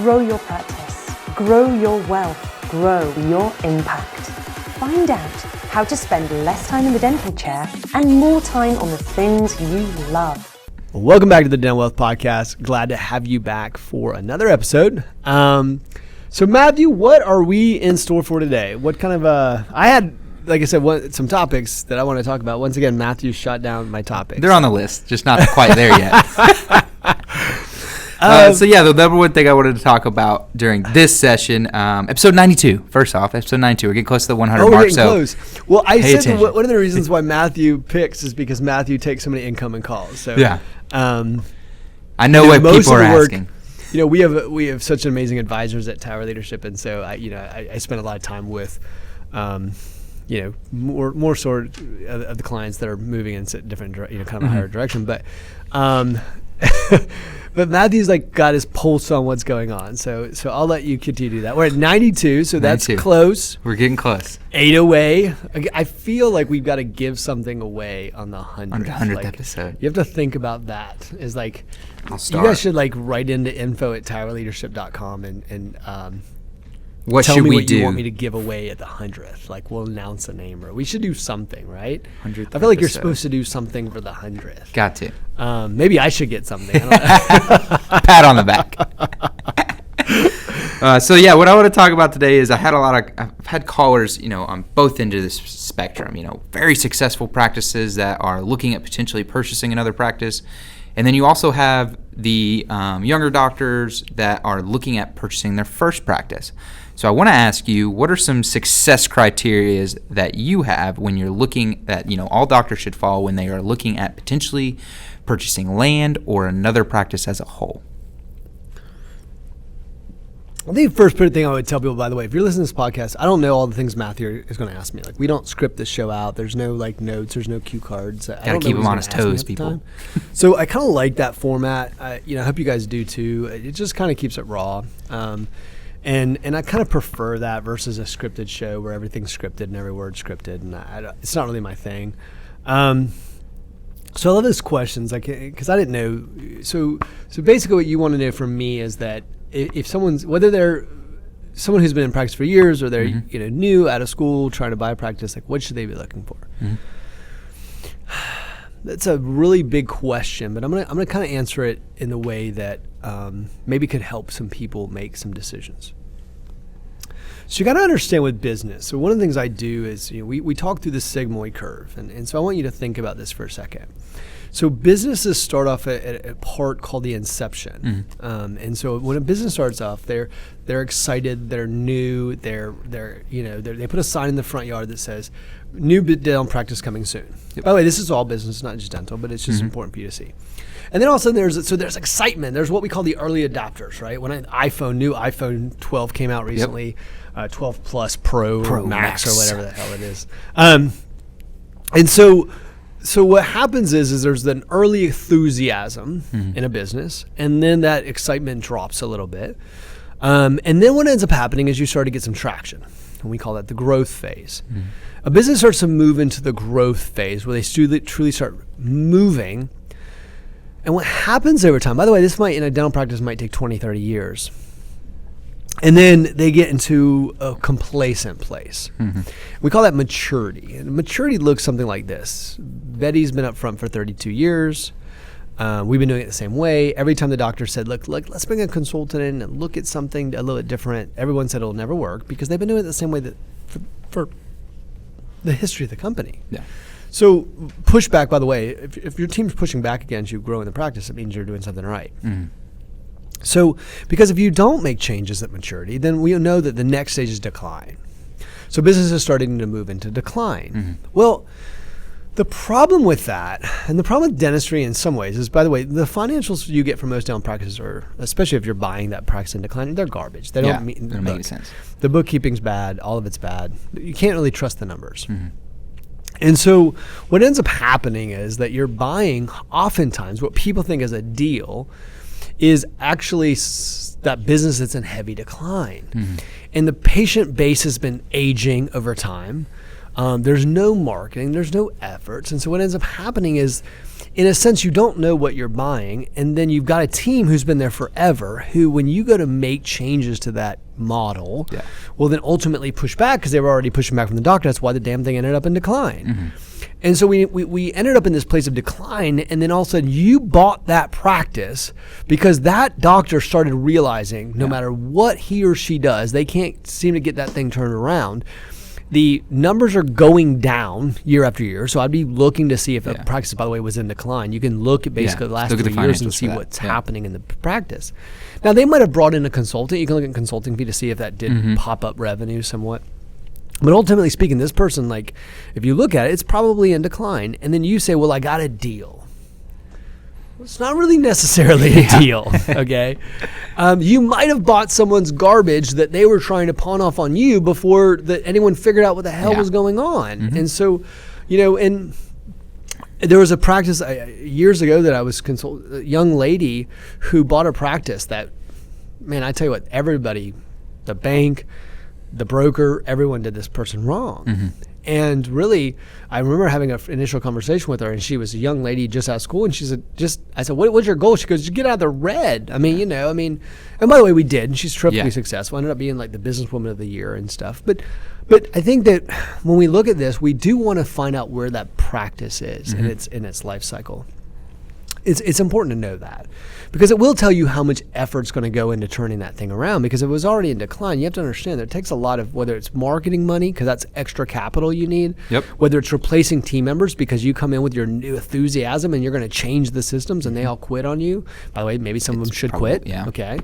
Grow your practice, grow your wealth, grow your impact. Find out how to spend less time in the dental chair and more time on the things you love. Welcome back to the Dental Wealth Podcast. Glad to have you back for another episode. So Matthew, what are we in store for today? What kind of, I had, like I said, some topics that I want to talk about. Once again, Matthew shot down my topics. They're on the list, just not quite there yet. The number one thing I wanted to talk about during this session, episode 92. First off, episode 92. We're getting close to the 100 mark. We're getting close. Well, I said attention. one of the reasons why Matthew picks is because Matthew takes so many incoming calls. So yeah, I know what most people of are the work, asking. You know, we have such amazing advisors at Tower Leadership, and so I spend a lot of time with, more sort of the clients that are moving in different, kind of a higher direction, but. But Matthew's got his pulse on what's going on, so I'll let you continue to do that. We're at 92, so that's 92. close. We're getting close. 8 away. I feel like we've got to give something away on the 100th. On the 100th episode. You have to think about that. Is I'll start. You guys should write into info@towerleadership.com and What tell should me we what do? you want me to give away at the 100th. We'll announce a name, or we should do something, right? 100th I feel like you're episode. supposed to do something for the 100th. Got to. Maybe I should get something. I don't know. Pat on the back. What I want to talk about today is I've had callers, on both ends of this spectrum, very successful practices that are looking at potentially purchasing another practice. And then you also have the younger doctors that are looking at purchasing their first practice. So I want to ask you, what are some success criteria that you have when you're looking at, all doctors should follow when they are looking at potentially purchasing land or another practice as a whole? I think the first thing I would tell people, by the way, if you're listening to this podcast, I don't know all the things Matthew is going to ask me. We don't script this show out. There's no notes. There's no cue cards. Gotta keep him on his toes, people. So I kind of like that format. I hope you guys do too. It just kind of keeps it raw. And I kind of prefer that versus a scripted show where everything's scripted and every word's scripted, and it's not really my thing. So I love those questions, because I didn't know. So basically, what you want to know from me is that if whether they're someone who's been in practice for years or they're new out of school trying to buy a practice, what should they be looking for? Mm-hmm. That's a really big question, but I'm gonna kind of answer it in the way that maybe could help some people make some decisions. So you got to understand with business. So one of the things I do is we talk through the Sigmoid Curve, and so I want you to think about this for a second. So businesses start off at a part called the inception, and so when a business starts off, they're excited, they're new, they put a sign in the front yard that says "New dental practice coming soon." Yep. By the way, this is all business, not just dental, but it's just important for you to see. And then all of a sudden there's excitement. There's what we call the early adopters, right? When new iPhone 12 came out recently, 12 Plus Pro Max or whatever the hell it is, and so what happens is there's an early enthusiasm in a business, and then that excitement drops a little bit. And then what ends up happening is you start to get some traction, and we call that the growth phase. A business starts to move into the growth phase where they truly start moving. And what happens over time, by the way, this in a dental practice might take 20, 30 years. And then they get into a complacent place. We call that maturity. And maturity looks something like this. Betty's been up front for 32 years. We've been doing it the same way. Every time the doctor said, look, let's bring a consultant in and look at something a little bit different, everyone said it'll never work because they've been doing it the same way that for the history of the company. Yeah. So pushback, by the way, if your team's pushing back against you growing the practice, it means you're doing something right. So, because if you don't make changes at maturity, then we know that the next stage is decline. So business is starting to move into decline. Well, the problem with that, and the problem with dentistry in some ways is, by the way, the financials you get from most dental practices are, especially if you're buying that practice in decline, they're garbage. They don't make sense. The bookkeeping's bad. All of it's bad. You can't really trust the numbers. And so what ends up happening is that you're buying, oftentimes, what people think is a deal is actually that business that's in heavy decline. And the patient base has been aging over time. There's no marketing, there's no efforts. And so what ends up happening is, in a sense, you don't know what you're buying. And then you've got a team who's been there forever who, when you go to make changes to that model, will then ultimately push back because they were already pushing back from the doctor. That's why the damn thing ended up in decline. And so we ended up in this place of decline, and then all of a sudden you bought that practice because that doctor started realizing no matter what he or she does, they can't seem to get that thing turned around. The numbers are going down year after year, so I'd be looking to see if the practice, by the way, was in decline. You can look at basically the last 3 years and see what's happening in the practice. Now, they might have brought in a consultant. You can look at consulting fee to see if that did pop up revenue somewhat. But ultimately speaking, this person, like, if you look at it, it's probably in decline. And then you say, well, I got a deal. Well, it's not really necessarily a deal, okay? You might have bought someone's garbage that they were trying to pawn off on you before anyone figured out what the hell was going on. And so, and there was a practice years ago that I was a young lady who bought a practice that, man, I tell you what, everybody, the bank, the broker, everyone did this person wrong. And really, I remember having an initial conversation with her, and she was a young lady just out of school, and she said, I said, what's your goal? She goes, just get out of the red. And by the way, we did, and she's terrifically successful. Ended up being like the businesswoman of the year and stuff. But I think that when we look at this, we do want to find out where that practice is in its life cycle. It's important to know that, because it will tell you how much effort's going to go into turning that thing around, because it was already in decline. You have to understand that it takes a lot of, whether it's marketing money, because that's extra capital you need, whether it's replacing team members because you come in with your new enthusiasm and you're going to change the systems and they all quit on you. By the way, maybe some of them should quit. Okay.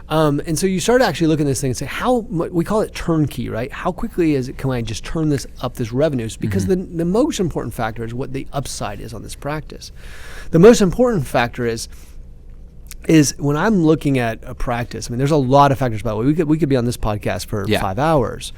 And so you start actually looking at this thing and say, we call it turnkey, right? How quickly can I just turn this revenues? Because the most important factor is what the upside is on this practice. The most important factor is when I'm looking at a practice. I mean, there's a lot of factors, by the way. We could be on this podcast for 5 hours.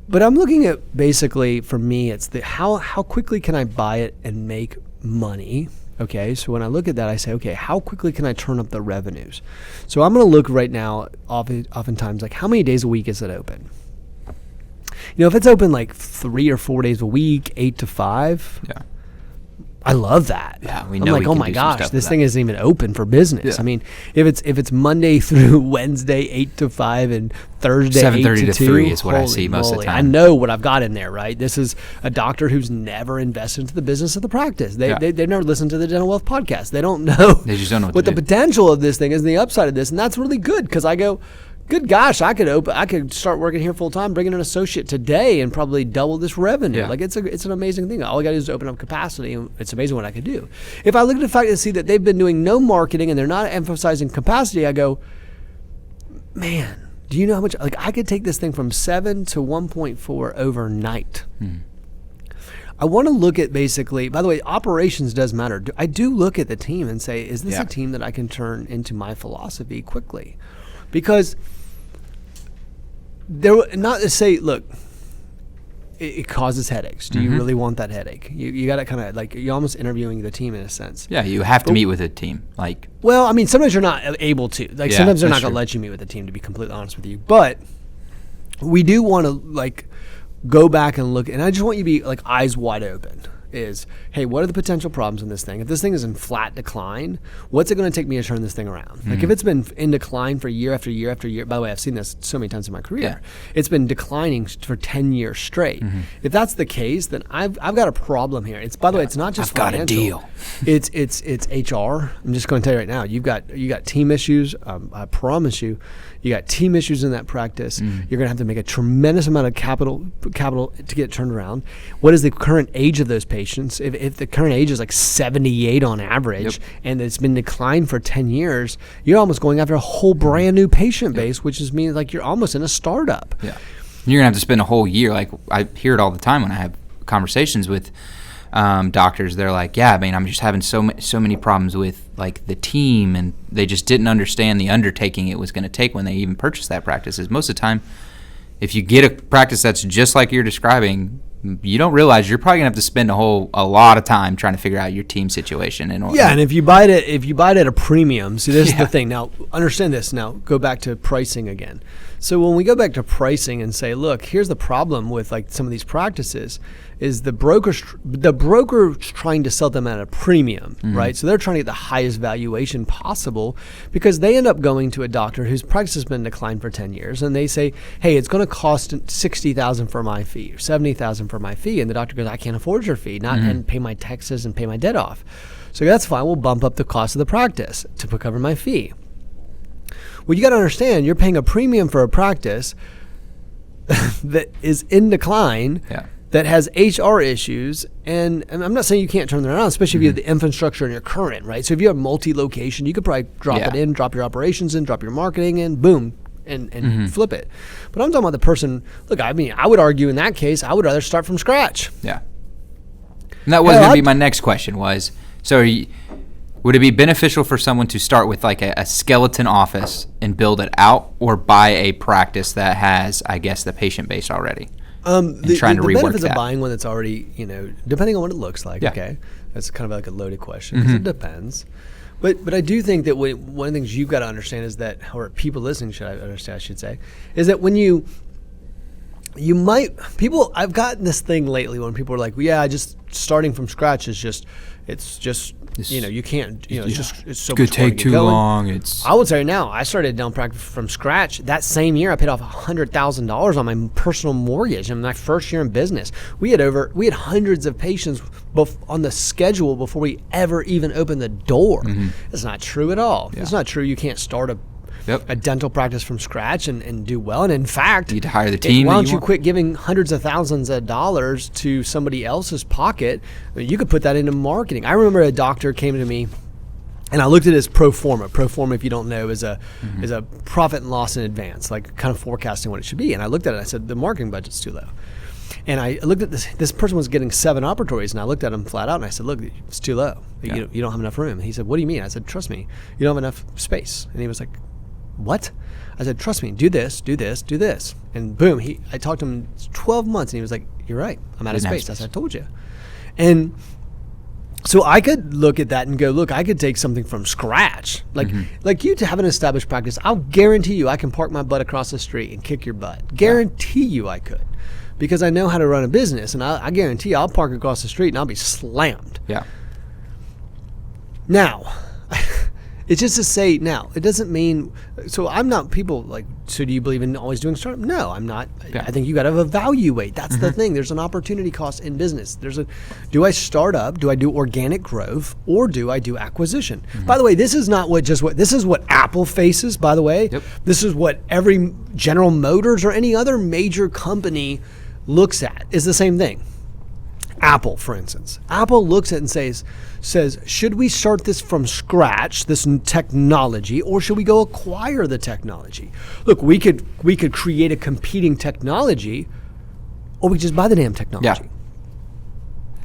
But I'm looking at, basically, for me, it's how quickly can I buy it and make money? Okay, so when I look at that, I say, okay, how quickly can I turn up the revenues? So I'm going to look right now, oftentimes, like, how many days a week is it open? If it's open like 3 or 4 days a week, 8 to 5, I love that. Yeah, I'm like, oh my gosh, this thing isn't even open for business. I mean, if it's Monday through Wednesday, 8 to 5, and Thursday, 7:30 8 to 2, 3 is what I see most of the time. I know what I've got in there, right? This is a doctor who's never invested into the business of the practice. They've never listened to the Dental Wealth podcast. They don't know. They just don't know what the potential of this thing is and the upside of this, and that's really good, because I go, good gosh, I could start working here full time, bring in an associate today, and probably double this revenue. Like, it's an amazing thing. All I got to do is open up capacity, and it's amazing what I could do. If I look at the fact and see that they've been doing no marketing and they're not emphasizing capacity, I go, man, do you know how much? Like, I could take this thing from 7 to 1.4 overnight. I want to look at, basically, by the way, operations does matter. I do look at the team and say, is this a team that I can turn into my philosophy quickly? Because not to say, look, it causes headaches. Do you really want that headache? You got to kind of, like, you're almost interviewing the team in a sense. Yeah, you have to meet with a team. Well, I mean, sometimes you're not able to. Like, sometimes they're not going to let you meet with the team, to be completely honest with you. But we do want to, like, go back and look, and I just want you to be, like, eyes wide open. Is, hey, what are the potential problems in this thing? If this thing is in flat decline, what's it going to take me to turn this thing around? Like, if it's been in decline for year after year after year, by the way, I've seen this so many times in my career, it's been declining for 10 years straight. If that's the case, then I've got a problem here. It's, by the way, it's not just I've got financial. a deal. It's HR. I'm just going to tell you right now, you got team issues. I promise you got team issues in that practice. You're going to have to make a tremendous amount of capital to get it turned around. What is the current age of those patients? If the current age is like 78 on average, and it's been declined for 10 years, you're almost going after a whole brand new patient base, which is means like you're almost in a startup. Yeah, you're gonna have to spend a whole year. Like, I hear it all the time when I have conversations with doctors. They're like, yeah, I mean, I'm just having so many problems with, like, the team, and they just didn't understand the undertaking it was going to take when they even purchased that practice. Is most of the time, if you get a practice that's just like you're describing, you don't realize you're probably gonna have to spend a lot of time trying to figure out your team situation. And if you buy it at a premium, see, this is the thing. Now, understand this. Now, go back to pricing again. So when we go back to pricing and say, look, here's the problem with like some of these practices, is the broker's trying to sell them at a premium, right? So they're trying to get the highest valuation possible because they end up going to a doctor whose practice has been in decline for 10 years, and they say, hey, it's going to cost $60,000 for my fee or $70,000 for my fee, and the doctor goes, I can't afford your fee, and pay my taxes and pay my debt off. So that's fine. We'll bump up the cost of the practice to cover my fee. Well, you got to understand, you're paying a premium for a practice that is in decline, that has HR issues, and I'm not saying you can't turn that around, especially if you have the infrastructure in your current, right? So if you have multi-location, you could probably drop it in, drop your operations in, drop your marketing in, boom, and flip it. But I'm talking about the person, look, I mean, I would argue in that case, I would rather start from scratch. Yeah. And that was going to be my next question was, would it be beneficial for someone to start with like a skeleton office and build it out, or buy a practice that has, I guess, the patient base already? The benefits that. of buying one that's already, depending on what it looks like, okay, that's kind of like a loaded question because it depends. But I do think that one of the things you've got to understand is that, or people listening I should say, is that when I've gotten this thing lately when people are like, well, yeah, just starting from scratch is just, you can't, it's so could much more to take get too going. long. I would say now, I started down practice from scratch. That same year, I paid off $100,000 on my personal mortgage in my first year in business. We had hundreds of patients on the schedule before we ever even opened the door. That's not true at all. Yeah. It's not true. You can't start a dental practice from scratch and do well. And in fact, you need to hire the team. Why don't you quit giving hundreds of thousands of dollars to somebody else's pocket? I mean, you could put that into marketing. I remember a doctor came to me, and I looked at his pro forma. Pro forma, if you don't know, is a profit and loss in advance, like kind of forecasting what it should be. And I looked at it. I said, the marketing budget's too low. And I looked at this. This person was getting 7 operatories, and I looked at him flat out, and I said, look, it's too low. You don't have enough room. And he said, what do you mean? I said, trust me, you don't have enough space. And he was like, what? I said, trust me, do this, do this, do this. And boom, I talked to him 12 months, and he was like, you're right, I'm out of space. I said, I told you. And so I could look at that and go, look, I could take something from scratch. Like you to have an established practice, I'll guarantee you I can park my butt across the street and kick your butt. Guarantee you I could. Because I know how to run a business, and I guarantee I'll park across the street and I'll be slammed. Yeah. Now, it's just to say, now, it doesn't mean, so I'm not, people like, so do you believe in always doing startup? No, I'm not. I think you got to evaluate. That's the thing. There's an opportunity cost in business. Do I start up? Do I do organic growth, or do I do acquisition? By the way, this is not this is what Apple faces, by the way. This is what every General Motors or any other major company looks at, is the same thing. Apple, for instance. Apple looks at it and says, should we start this from scratch, this technology, or should we go acquire the technology? Look, we could create a competing technology, or we just buy the damn technology.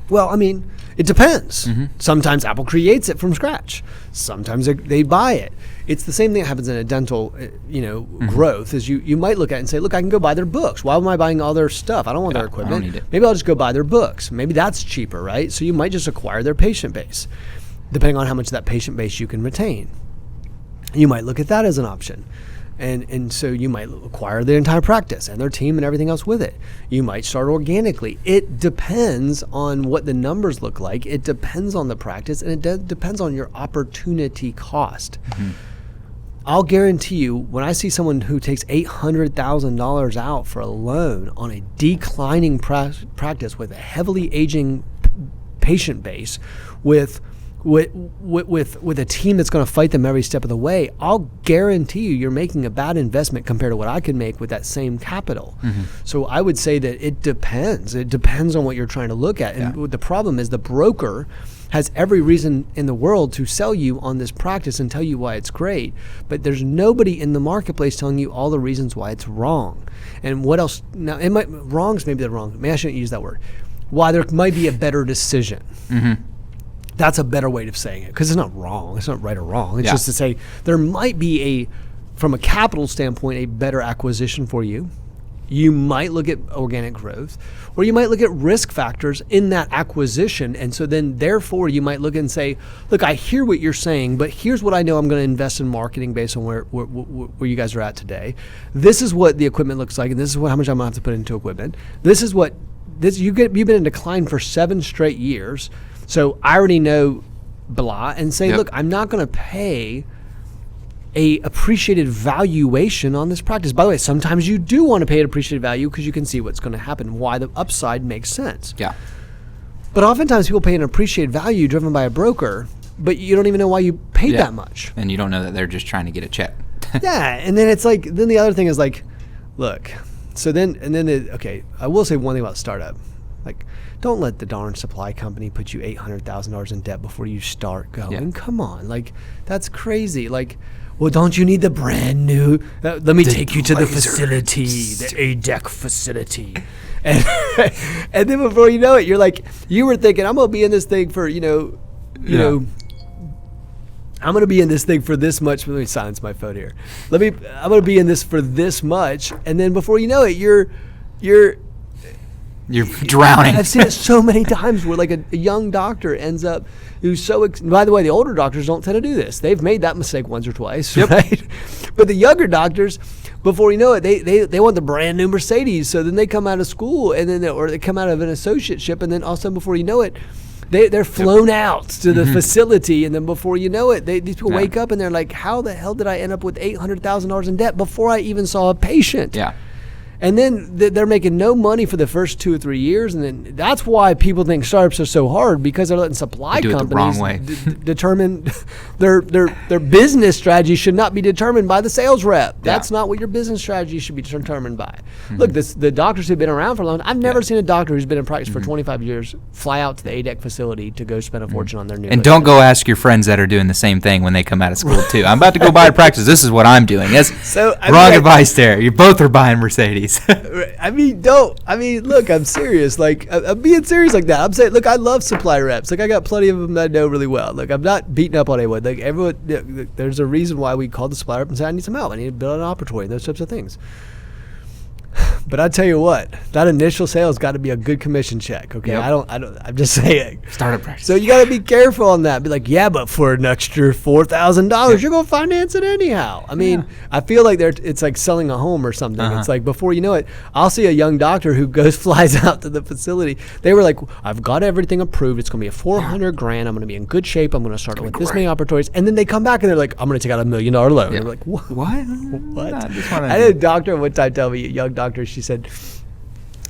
Well, I mean, it depends. Sometimes Apple creates it from scratch. Sometimes they buy it. It's the same thing that happens in a dental, growth. Is you might look at it and say, look, I can go buy their books. Why am I buying all their stuff? I don't want their equipment. I don't need it. Maybe I'll just go buy their books. Maybe that's cheaper, right? So you might just acquire their patient base, depending on how much of that patient base you can retain. You might look at that as an option. And so you might acquire the entire practice and their team and everything else with it. You might start organically. It depends on what the numbers look like. It depends on the practice, and it depends on your opportunity cost. I'll guarantee you, when I see someone who takes $800,000 out for a loan on a declining practice with a heavily aging patient base, with a team that's going to fight them every step of the way, I'll guarantee you're making a bad investment compared to what I could make with that same capital. So I would say that it depends. It depends on what you're trying to look at. And the problem is the broker has every reason in the world to sell you on this practice and tell you why it's great, but there's nobody in the marketplace telling you all the reasons why it's wrong. And what else? Now, wrong's maybe the wrong. Maybe I shouldn't use that word. Why there might be a better decision. That's a better way of saying it, because it's not wrong. It's not right or wrong. It's just to say there might be from a capital standpoint, a better acquisition for you. You might look at organic growth, or you might look at risk factors in that acquisition. And so then therefore you might look and say, look, I hear what you're saying, but here's what I know I'm going to invest in marketing based on where you guys are at today. This is what the equipment looks like, and this is how much I'm going to have to put into equipment. You've been in decline for 7 straight years. So I already know blah, and say, look, I'm not going to pay a appreciated valuation on this practice. By the way, sometimes you do want to pay an appreciated value because you can see what's going to happen, why the upside makes sense. Yeah. But oftentimes people pay an appreciated value driven by a broker, but you don't even know why you paid that much. And you don't know that they're just trying to get a check. Yeah, and then it's like, then the other thing is like, look, so then, okay, I will say one thing about startup. Like, don't let the darn supply company put you $800,000 in debt before you start going. Yeah. Come on, like, that's crazy. Like, well, don't you need the brand new? Let me take you to the facility, the ADEC facility. And then before you know it, you're like, you were thinking, I'm going to be in this thing for, you know, I'm going to be in this thing for this much. Let me silence my phone here. I'm going to be in this for this much. And then before you know it, you're drowning. I've seen it so many times where like a young doctor ends up who's so, by the way, the older doctors don't tend to do this. They've made that mistake once or twice, right? But the younger doctors, before you know it, they want the brand new Mercedes. So then they come out of school and then they come out of an associateship, and then all of a sudden before you know it, they're flown out to the facility, and then before you know it, these people wake up and they're like, how the hell did I end up with $800,000 in debt before I even saw a patient? Yeah. And then they're making no money for the first 2 or 3 years, and then that's why people think startups are so hard, because they're letting supply companies determine their business strategy should not be determined by the sales rep. That's not what your business strategy should be determined by. Look, the doctors who've been around for a long time, I've never seen a doctor who's been in practice for 25 years fly out to the ADEC facility to go spend a fortune on their new. And don't go ask your friends that are doing the same thing when they come out of school too. I'm about to go buy a practice. This is what I'm doing. Wrong advice there. You both are buying Mercedes. Look, I'm serious. Like, I'm being serious like that. I'm saying, look, I love supply reps. Like, I got plenty of them that I know really well. Like, I'm not beating up on anyone. Like, everyone, there's a reason why we call the supply rep and say, I need some help. I need to build an operatory and those types of things. But I tell you what, that initial sale's got to be a good commission check. Okay, I'm just saying. Startup practice. So you got to be careful on that. Be like, yeah, but for an extra $4,000, you're gonna finance it anyhow. I mean, I feel like it's like selling a home or something. It's like before you know it, I'll see a young doctor who flies out to the facility. They were like, I've got everything approved. It's gonna be a $400,000. I'm gonna be in good shape. I'm gonna start with this many operatories, and then they come back and they're like, I'm gonna take out $1 million loan. Yeah. They're like, what? What? I had a doctor one time tell me, a young doctor. She said,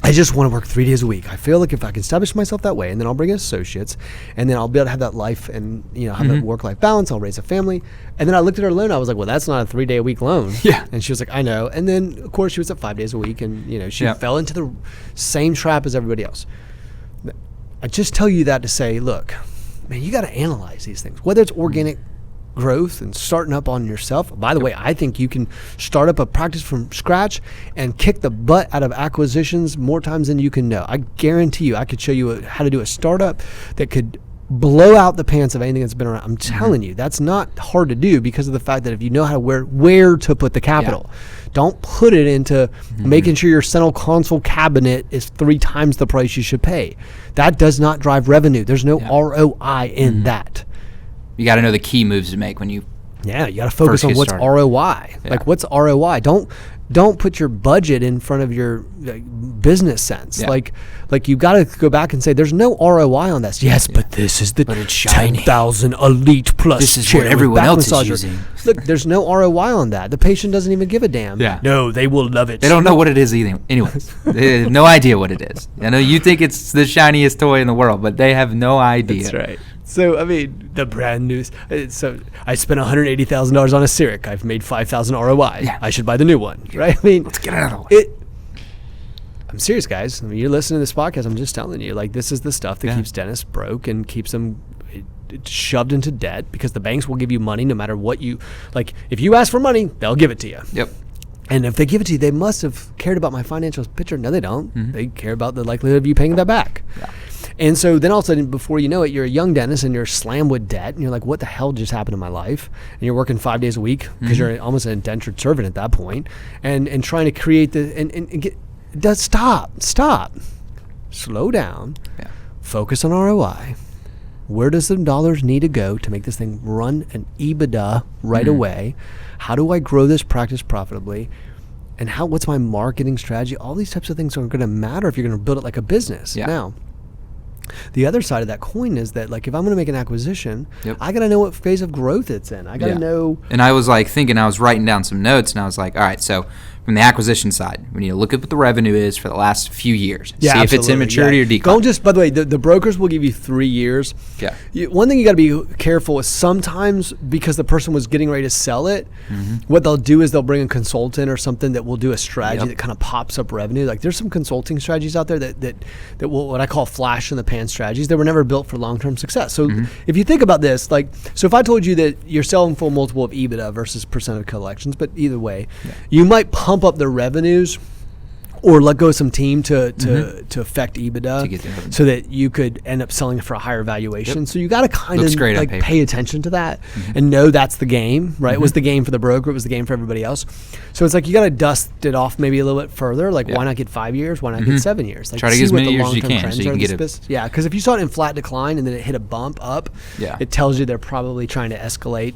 I just want to work 3 days a week. I feel like if I can establish myself that way, and then I'll bring in associates, and then I'll be able to have that life and have that work-life balance. I'll raise a family. And then I looked at her loan. I was like, well, that's not a 3-day-a-week loan. Yeah. And she was like, I know. And then, of course, she was at 5 days a week, and she fell into the same trap as everybody else. I just tell you that to say, look, man, you got to analyze these things, whether it's organic growth and starting up on yourself. By the way, I think you can start up a practice from scratch and kick the butt out of acquisitions more times than you can know. I guarantee you, I could show you how to do a startup that could blow out the pants of anything that's been around. I'm telling you, that's not hard to do because of the fact that if you know how to where to put the capital, don't put it into making sure your central console cabinet is 3 times the price you should pay. That does not drive revenue. There's no ROI in that. You got to know the key moves to make when you. Yeah, you got to focus on what's ROI. Yeah. Like, what's ROI? Don't put your budget in front of your business sense. Yeah. Like you got to go back and say, there's no ROI on this. Yes, but this is the 10,000 elite plus. This is what everyone else is using. Look, there's no ROI on that. The patient doesn't even give a damn. Yeah. No, they will love it. They don't know what it is either. Anyways, they have no idea what it is. I know you think it's the shiniest toy in the world, but they have no idea. That's right. So, I mean, the brand new. So, I spent $180,000 on a Syric. I've made 5,000 ROI. Yeah. I should buy the new one, right? I mean, let's get it out of the way. I'm serious, guys. I mean, you're listening to this podcast. I'm just telling you, like, this is the stuff that keeps dentists broke and keeps them shoved into debt, because the banks will give you money no matter what you like. If you ask for money, they'll give it to you. Yep. And if they give it to you, they must have cared about my financial picture. No, they don't. They care about the likelihood of you paying that back. Yeah. And so then all of a sudden, before you know it, you're a young dentist and you're slammed with debt, and you're like, what the hell just happened in my life? And you're working 5 days a week because you're almost an indentured servant at that point, and trying to create the and get. stop, slow down, focus on ROI. Where does the dollars need to go to make this thing run an EBITDA right away? How do I grow this practice profitably? And what's my marketing strategy? All these types of things are going to matter if you're going to build it like a business. Now, the other side of that coin is that, like, if I'm going to make an acquisition, I got to know what phase of growth it's in. I got to know. And I was like thinking, I was writing down some notes, and I was like, all right, so from the acquisition side, we need to look at what the revenue is for the last few years. See if it's in maturity or decline. Don't just, by the way, the brokers will give you 3 years. One thing you got to be careful with sometimes, because the person was getting ready to sell it, what they'll do is they'll bring a consultant or something that will do a strategy that kind of pops up revenue. Like, there's some consulting strategies out there that will, what I call flash in the pan strategies, that were never built for long-term success. So if you think about this, like, so if I told you that you're selling full multiple of EBITDA versus percent of collections, but either way, you might pump up the revenues or let go of some team to affect EBITDA so that you could end up selling it for a higher valuation. So you got to kind of like pay attention to that and know that's the game, right? It was the game for the broker. It was the game for everybody else. So it's like you got to dust it off maybe a little bit further. Like, why not get 5 years? Why not get 7 years? Like, try to get as many years as you can so you can get it. Yeah, because if you saw it in flat decline and then it hit a bump up, it tells you they're probably trying to escalate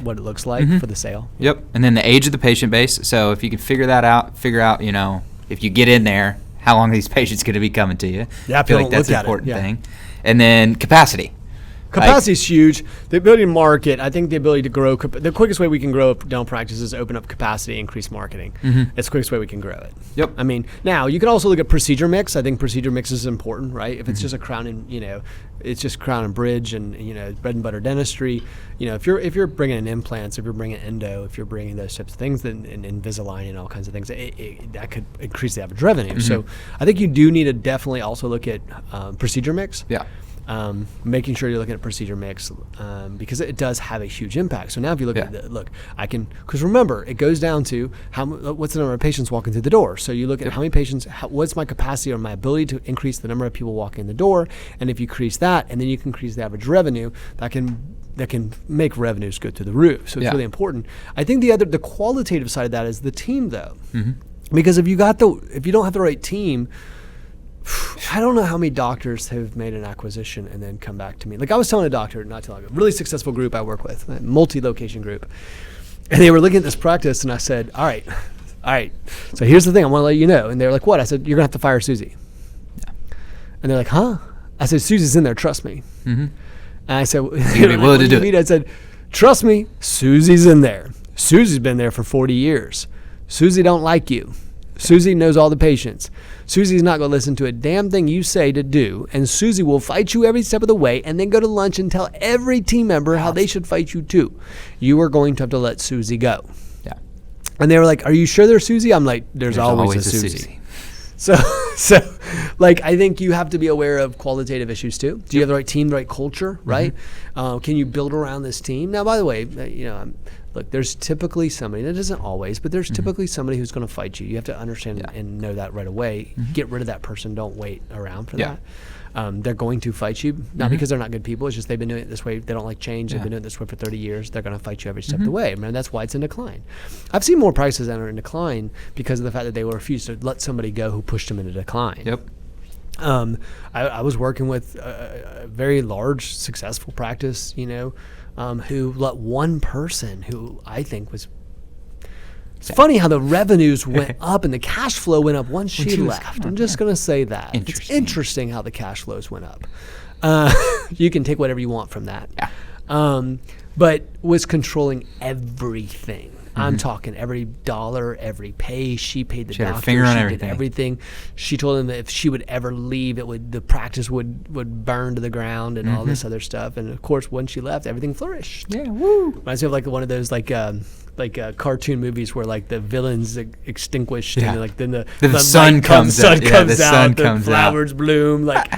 what it looks like for the sale. And then the age of the patient base. So if you can figure out, you know, if you get in there, how long are these patients going to be coming to you? Yeah, I feel like that's an important thing. And then capacity. Capacity is huge. The ability to market, I think the ability to grow, the quickest way we can grow dental practice is open up capacity, increase marketing. That's the quickest way we can grow it. I mean, now you can also look at procedure mix. I think procedure mix is important, right? If it's just a crown and, you know, it's just crown and bridge and, you know, bread and butter dentistry, you know, if you're bringing in implants, if you're bringing endo, if you're bringing those types of things, then Invisalign and all kinds of things, that could increase the average revenue. So I think you do need to definitely also look at procedure mix. Making sure you're looking at procedure mix because it does have a huge impact. So now if you look at because remember, it goes down to what's the number of patients walking through the door. So you look at how many patients, what's my capacity or my ability to increase the number of people walking in the door, and if you increase that, and then you can increase the average revenue, that can make revenues go through the roof. So it's really important. I think the qualitative side of that is the team, though, because if you don't have the right team, I don't know how many doctors have made an acquisition and then come back to me. Like, I was telling a doctor not too long ago, a really successful group I work with, a multi-location group, and they were looking at this practice, and I said, all right, so here's the thing I want to let you know. And they were like, what? I said, you're going to have to fire Susie. And they're like, huh? I said, Susie's in there, trust me. And I said, you're going to be willing to do it. I said, trust me, Susie's in there. Susie's been there for 40 years. Susie don't like you. Susie knows all the patients. Susie's not going to listen to a damn thing you say to do, and Susie will fight you every step of the way and then go to lunch and tell every team member how they should fight you too. You are going to have to let Susie go. And they were like, are you sure there's Susie? I'm like, there's always a Susie. So like, I think you have to be aware of qualitative issues too. Do you have the right team, the right culture, right? Can you build around this team? Now, by the way, you know, look, there's typically somebody, that isn't always, but there's typically somebody who's going to fight you. You have to understand and know that right away. Get rid of that person. Don't wait around for that. They're going to fight you, not because they're not good people. It's just they've been doing it this way. They don't like change. They've been doing it this way for 30 years. They're going to fight you every step of the way. I mean, that's why it's in decline. I've seen more prices that are in decline because of the fact that they will refuse to let somebody go who pushed them into decline. I was working with a very large, successful practice, you know, who let one person who I think was... It's funny how the revenues went up and the cash flow went up once she left. I'm just going to say that. It's interesting how the cash flows went up. You can take whatever you want from that. But was controlling everything. I'm talking every dollar, every pay. She paid the doctor. Had her finger on did everything. She told him that if she would ever leave, the practice would burn to the ground and all this other stuff. And of course, when she left, everything flourished. Reminds me of like one of those cartoon movies where like the villains extinguished and like then the sun comes out, the flowers bloom. Like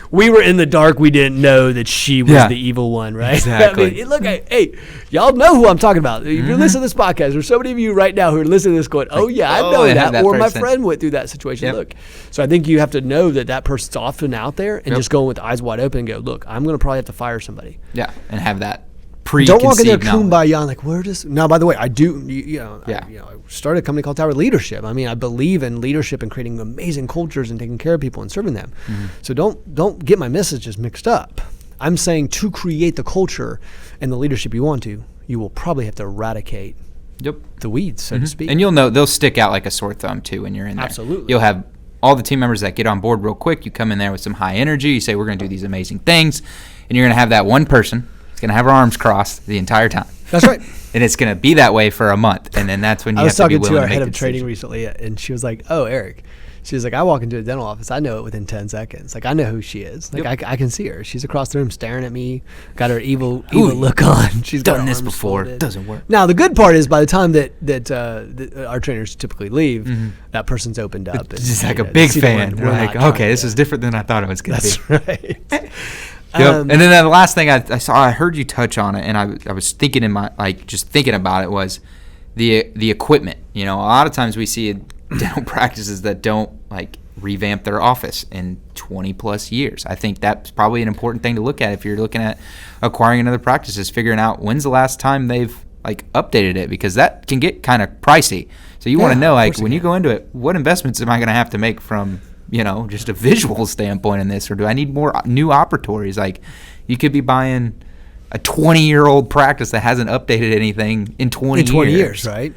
we were in the dark, we didn't know that she was the evil one, right? Exactly. I mean, look, hey, y'all know who I'm talking about. If you're listening to this podcast, there's so many of you right now who are listening to this going, oh yeah, I know that, or my friend went through that situation. Look, so I think you have to know that person's often out there and just going with eyes wide open and go, look, I'm going to probably have to fire somebody. And have that Don't walk in there knowledge. kumbaya like, where does... Now, by the way, I do, Yeah. I started a company called Tower Leadership. I mean, I believe in leadership and creating amazing cultures and taking care of people and serving them. So don't get my messages mixed up. I'm saying to create the culture and the leadership you want to, you will probably have to eradicate the weeds, so to speak. And you'll know they'll stick out like a sore thumb too when you're in there. Absolutely. You'll have all the team members that get on board real quick. You come in there with some high energy. You say, we're going to do these amazing things. And you're going to have that one person that's going to have her arms crossed the entire time. That's right. And it's going to be that way for a month. And then that's when you have to be willing to make I was talking to our head of the trading decision. recently, and she was like, oh, Eric. She was like, I walk into a dental office, I know it within 10 seconds. Like, I know who she is. Like, I can see her. She's across the room staring at me, got her evil look on. She's got Done her this arms before. folded. Doesn't work. Now, the good part is by the time that our trainers typically leave, that person's opened up. It's just like a big fan. They're like, okay, this is different than I thought it was going to be. That's right. And then the last thing I heard you touch on it, and I was thinking just thinking about it was the equipment. A lot of times we see dental practices that don't revamp their office in 20 plus years. I think that's probably an important thing to look at if you're looking at acquiring another practice, is figuring out when's the last time they've updated it, because that can get kind of pricey. So you want to know when you go into it, what investments am I going to have to make from just a visual standpoint in this, or do I need more new operatories? You could be buying a 20-year-old practice that hasn't updated anything in 20 years, right?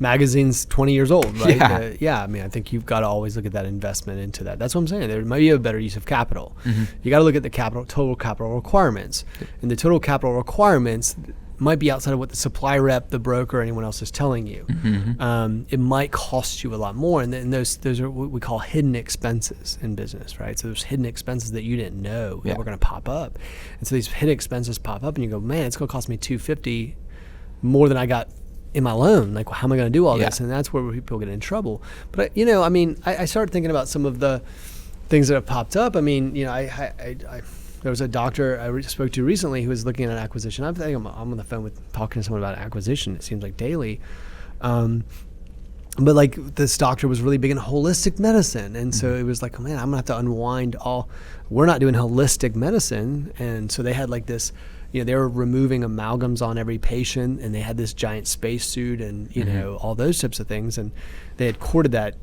Magazine's 20 years old, right? Yeah. I mean, I think you've got to always look at that investment into that. That's what I'm saying. There might be a better use of capital. You got to look at the total capital requirements. And the total capital requirements might be outside of what the supply rep, the broker, or anyone else is telling you. It might cost you a lot more. And those are what we call hidden expenses in business, right? So there's hidden expenses that you didn't know that were going to pop up. And so these hidden expenses pop up and you go, man, it's going to cost me $250 more than I got in my loan. Like, how am I going to do all this? And that's where people get in trouble. But I started thinking about some of the things that have popped up. I mean, there was a doctor I spoke to recently who was looking at an acquisition. I think I'm on the phone talking to someone about acquisition. It seems like daily. But this doctor was really big in holistic medicine. And so it was like, oh, man, I'm going to have to unwind we're not doing holistic medicine. And so they had this, they were removing amalgams on every patient, and they had this giant spacesuit and, all those types of things. And they had courted that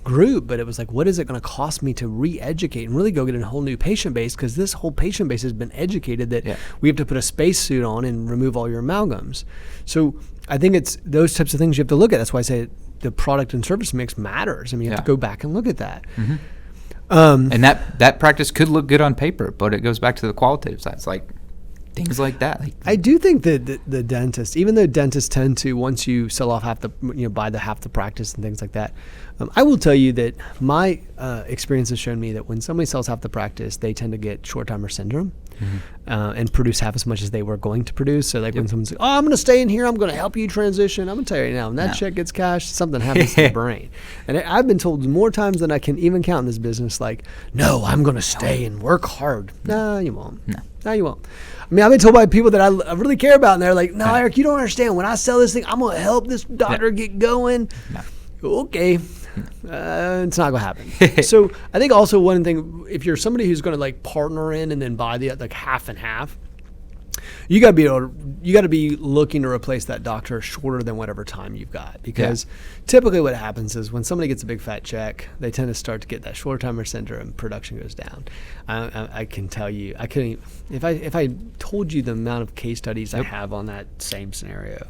group, but it was like, what is it going to cost me to re-educate and really go get a whole new patient base? Because this whole patient base has been educated that we have to put a spacesuit on and remove all your amalgams. So I think it's those types of things you have to look at. That's why I say the product and service mix matters. I mean, you have to go back and look at that. And that practice could look good on paper, but it goes back to the qualitative side. It's things like that. I do think that the dentist, even though dentists tend to, once you sell off buy half the practice and things like that, I will tell you that my experience has shown me that when somebody sells half the practice, they tend to get short-timer syndrome and produce half as much as they were going to produce. So when someone's like, oh, I'm going to stay in here, I'm going to help you transition, I'm going to tell you right now, when that check gets cashed, something happens to the brain. And I've been told more times than I can even count in this business, no, I'm going to stay and work hard. No, you won't. No, you won't. I mean, I've been told by people that I really care about, and they're like, no, Eric, you don't understand. When I sell this thing, I'm going to help this doctor get going. Okay. It's not going to happen. So I think also one thing, if you're somebody who's going to partner in and then buy the half and half, you got to be looking to replace that doctor shorter than whatever time you've got, because typically what happens is when somebody gets a big fat check, they tend to start to get that short-timer syndrome. Production goes down. I can tell you, I couldn't, if I told you the amount of case studies I have on that same scenario,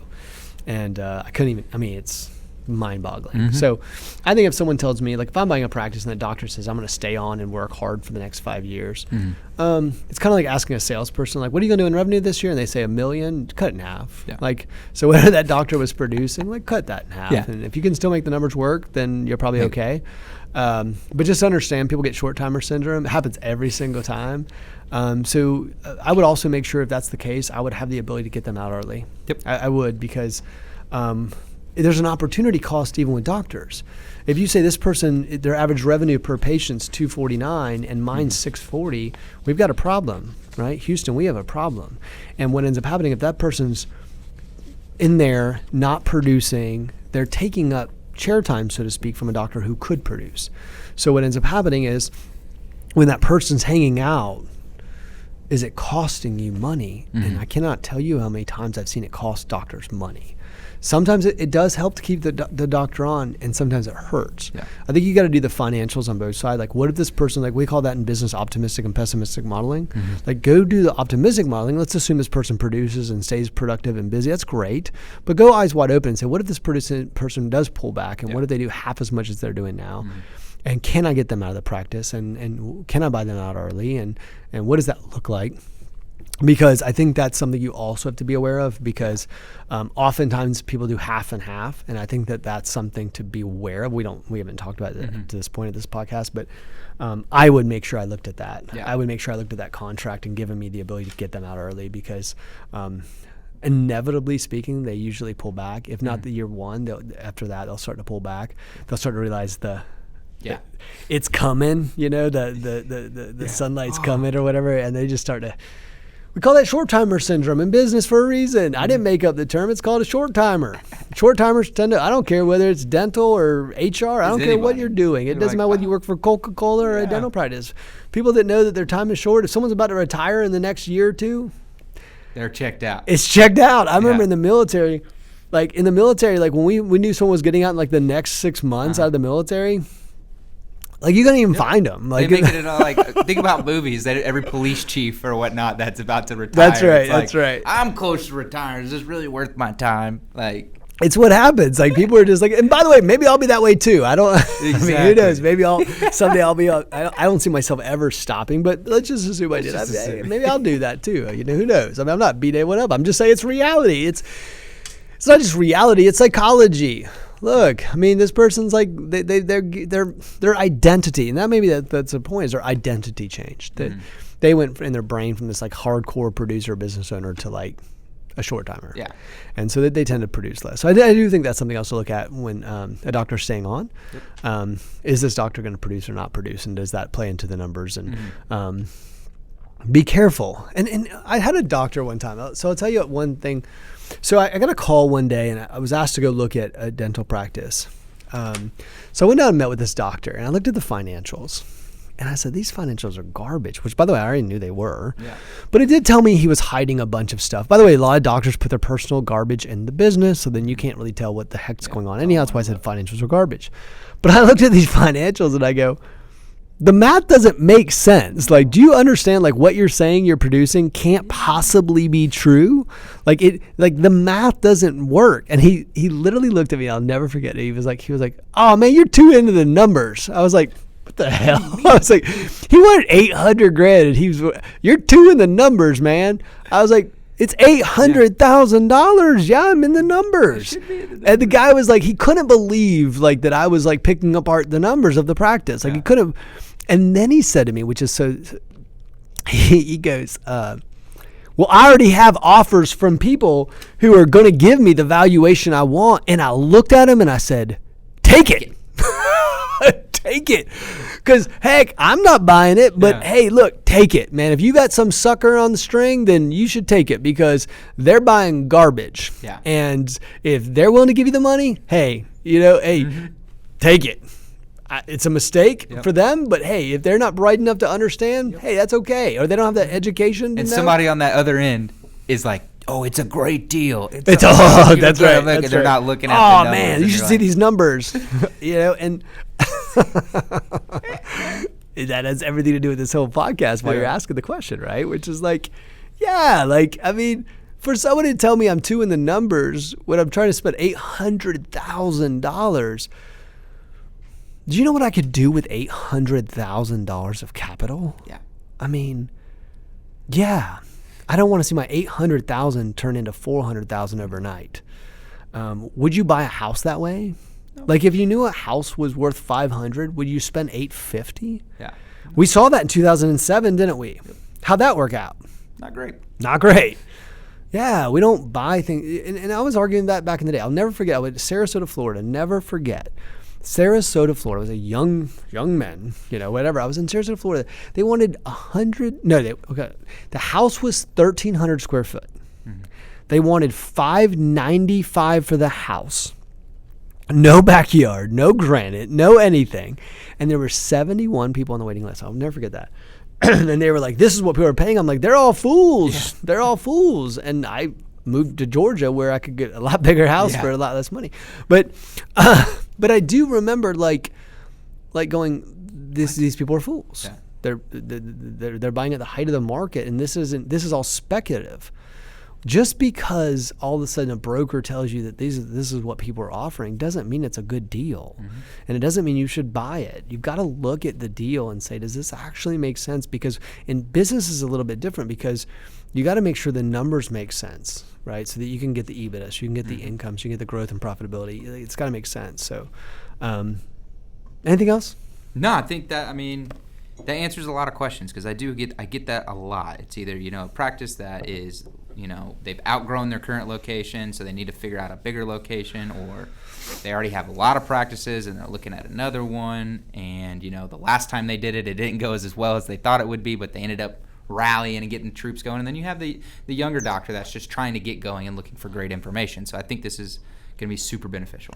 and I couldn't even. I mean, it's mind-boggling. So I think if someone tells me, if I'm buying a practice and the doctor says I'm going to stay on and work hard for the next 5 years, it's kind of like asking a salesperson, what are you going to do in revenue this year? And they say $1 million, cut it in half. So whatever that doctor was producing, cut that in half. And if you can still make the numbers work, then you're probably okay. But just understand, people get short-timer syndrome. It happens every single time. So I would also make sure, if that's the case, I would have the ability to get them out early. I would, because there's an opportunity cost even with doctors. If you say this person, their average revenue per patient's $249 and mine's $640, we've got a problem, right? Houston, we have a problem. And what ends up happening, if that person's in there not producing, they're taking up chair time, so to speak, from a doctor who could produce. So what ends up happening is when that person's hanging out, is it costing you money? And I cannot tell you how many times I've seen it cost doctors money. Sometimes it does help to keep the doctor on, and sometimes it hurts. Yeah. I think you got to do the financials on both sides. Like, what if this person, like we call that in business optimistic and pessimistic modeling. Like, go do the optimistic modeling. Let's assume this person produces and stays productive and busy. That's great. But go eyes wide open and say, what if this person does pull back, and what if they do half as much as they're doing now? And can I get them out of the practice? And can I buy them out early? And what does that look like? Because I think that's something you also have to be aware of, because oftentimes people do half and half, and I think that that's something to be aware of. We haven't talked about it to this point of this podcast, but I would make sure I looked at that. Yeah. I would make sure I looked at that contract and given me the ability to get them out early, because inevitably speaking, they usually pull back. If not the year one, after that they'll start to pull back. They'll start to realize it's coming. The sunlight's coming or whatever, and they just start to. We call that short-timer syndrome in business for a reason. I didn't make up the term. It's called a short-timer. Short-timers tend to, I don't care whether it's dental or HR. I don't care what you're doing. It doesn't matter whether you work for Coca-Cola or a dental practice. People that know that their time is short, if someone's about to retire in the next year or two, they're checked out. It's checked out. I remember in the military, when we knew someone was getting out in like the next 6 months out of the military, like you couldn't even find them. Like, they make it like think about movies. That every police chief or whatnot that's about to retire. That's right. It's like, that's right. I'm close to retiring. Is this really worth my time? Like, it's what happens. Like, people are just like, and by the way, maybe I'll be that way too. I don't. Exactly. I mean, who knows? Maybe someday I'll be. I don't see myself ever stopping. But let's just assume I did. Maybe I'll do that too. Who knows? I mean, I'm not B-Day one up. I'm just saying it's reality. It's not just reality. It's psychology. Look, I mean, this person's like their identity, and that maybe that's the point, is their identity changed. That they went in their brain from this like hardcore producer, business owner to like a short timer. Yeah. And so that they tend to produce less. So I do think that's something else to look at when a doctor's staying on. Yep. Is this doctor going to produce or not produce, and does that play into the numbers? And be careful. And I had a doctor one time. So I'll tell you one thing. So I got a call one day, and I was asked to go look at a dental practice. So I went down and met with this doctor, and I looked at the financials. And I said, these financials are garbage, which, by the way, I already knew they were. Yeah. But it did tell me he was hiding a bunch of stuff. By the way, a lot of doctors put their personal garbage in the business, so then you can't really tell what the heck's going on. Anyhow, that's why I said financials are garbage. But I looked at these financials, and I go, the math doesn't make sense. Like, do you understand, like, what you're saying you're producing can't possibly be true? Like, the math doesn't work. And he literally looked at me. I'll never forget it. He was like, oh man, you're too into the numbers. I was like, what the hell? I was like, he wanted $800,000, and you're too in the numbers, man. I was like, it's $800,000. Yeah, I'm in the numbers. And the guy was like, he couldn't believe like that I was like picking apart the numbers of the practice. Like he couldn't. And then he said to me, which is so, he goes, well, I already have offers from people who are going to give me the valuation I want. And I looked at him and I said, take it. Take it. Because, heck, I'm not buying it, but hey, look, take it, man. If you got some sucker on the string, then you should take it, because they're buying garbage. Yeah. And if they're willing to give you the money, hey, take it. It's a mistake for them, but hey, if they're not bright enough to understand, hey, that's okay. Or they don't have that education to and know. Somebody on that other end is like, oh, it's a great deal. That's right. They're not looking at the numbers. Oh, man, you should see these numbers. And that has everything to do with this whole podcast while you're asking the question, right? Which is like, I mean, for someone to tell me I'm too in the numbers when I'm trying to spend $800,000, do you know what I could do with $800,000 of capital? Yeah. I mean, yeah. I don't want to see my $800,000 turn into $400,000 overnight. Would you buy a house that way? No. Like, if you knew a house was worth $500,000, would you spend $850,000? Yeah. We saw that in 2007, didn't we? Yep. How'd that work out? Not great. Not great. Yeah, we don't buy things. And I was arguing that back in the day. I'll never forget. I went to Sarasota, Florida. Never forget. Sarasota, Florida. I was a young man, whatever. I was in Sarasota, Florida. They wanted the house was 1,300 square foot. Mm-hmm. They wanted $595 for the house. No backyard, no granite, no anything. And there were 71 people on the waiting list. I'll never forget that. and they were like, this is what people are paying. I'm like, they're all fools. Yeah. They're all fools. And I moved to Georgia where I could get a lot bigger house for a lot less money. But I do remember like going, these people are fools. Yeah. They're buying at the height of the market, and this is all speculative. Just because all of a sudden a broker tells you that this is what people are offering doesn't mean it's a good deal. Mm-hmm. And it doesn't mean you should buy it. You've got to look at the deal and say, does this actually make sense? Because in business is a little bit different, because you got to make sure the numbers make sense, right? So that you can get the EBITDA, so you can get the income, so you can get the growth and profitability. It's got to make sense. So anything else? No, I think that, that answers a lot of questions, because I get that a lot. It's either, a practice that is, they've outgrown their current location, so they need to figure out a bigger location, or they already have a lot of practices and they're looking at another one, and the last time they did it, it didn't go as well as they thought it would be, but they ended up rallying and getting troops going. And then you have the younger doctor that's just trying to get going and looking for great information. So I think this is going to be super beneficial.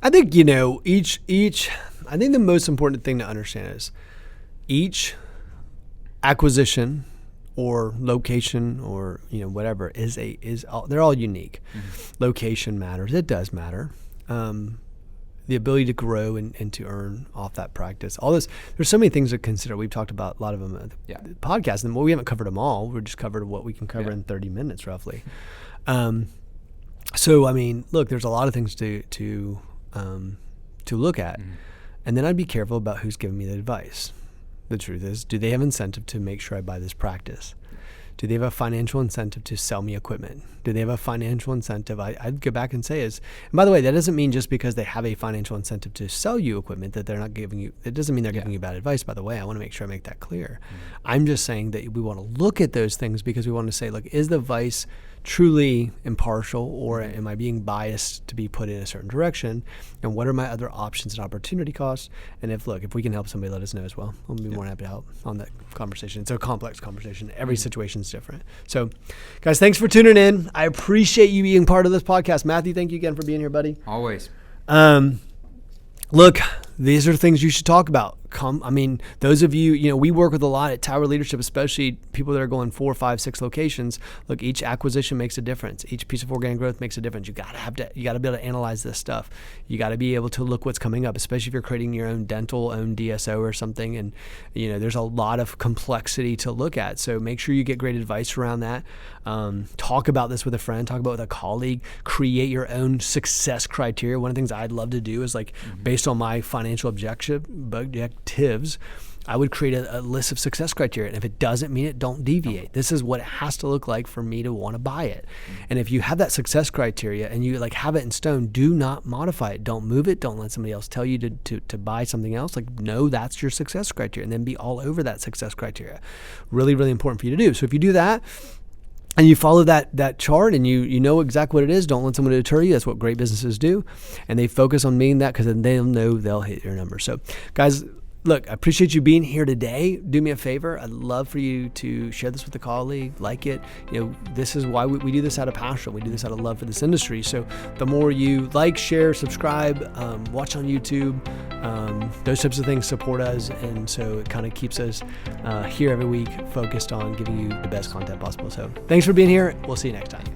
I think I think the most important thing to understand is each acquisition or location or whatever they're all unique. Mm-hmm. Location matters. It does matter. The ability to grow and to earn off that practice. All this, there's so many things to consider. We've talked about a lot of them at the podcast, and we haven't covered them all. We've just covered what we can cover in 30 minutes roughly. So look, there's a lot of things to look at, and then I'd be careful about who's giving me the advice. The truth is, do they have incentive to make sure I buy this practice? Do they have a financial incentive to sell me equipment? Do they have a financial incentive? I'd go back and say and by the way, that doesn't mean just because they have a financial incentive to sell you equipment that they're not giving you, it doesn't mean they're giving you bad advice, by the way. I want to make sure I make that clear. I'm just saying that we want to look at those things because we want to say, look, is the advice truly impartial, or am I being biased to be put in a certain direction? And what are my other options and opportunity costs? And if we can help somebody, let us know as well. We'll be more than happy to help on that conversation. It's a complex conversation. Every situation is different. So guys, thanks for tuning in. I appreciate you being part of this podcast. Matthew, thank you again for being here, buddy. Always. Look, these are things you should talk about. Those of you, we work with a lot at Tower Leadership, especially people that are going 4, 5, 6 locations. Look, each acquisition makes a difference. Each piece of organic growth makes a difference. You got to be able to analyze this stuff. You got to be able to look what's coming up, especially if you're creating your own DSO or something. And, there's a lot of complexity to look at. So make sure you get great advice around that. Talk about this with a friend, talk about it with a colleague, create your own success criteria. One of the things I'd love to do is based on my financial objectives, I would create a list of success criteria. And if it doesn't meet it, don't deviate. This is what it has to look like for me to want to buy it. And if you have that success criteria and you have it in stone, do not modify it. Don't move it. Don't let somebody else tell you to buy something else. No, that's your success criteria. And then be all over that success criteria. Really, really important for you to do. So if you do that, and you follow that chart and you know exactly what it is, don't let someone deter you. That's what great businesses do. And they focus on meeting that because then they'll know they'll hit your number. So guys, look, I appreciate you being here today. Do me a favor. I'd love for you to share this with a colleague, like it. This is why we do this out of passion. We do this out of love for this industry. So the more you like, share, subscribe, watch on YouTube, those types of things support us. And so it kind of keeps us here every week focused on giving you the best content possible. So thanks for being here. We'll see you next time.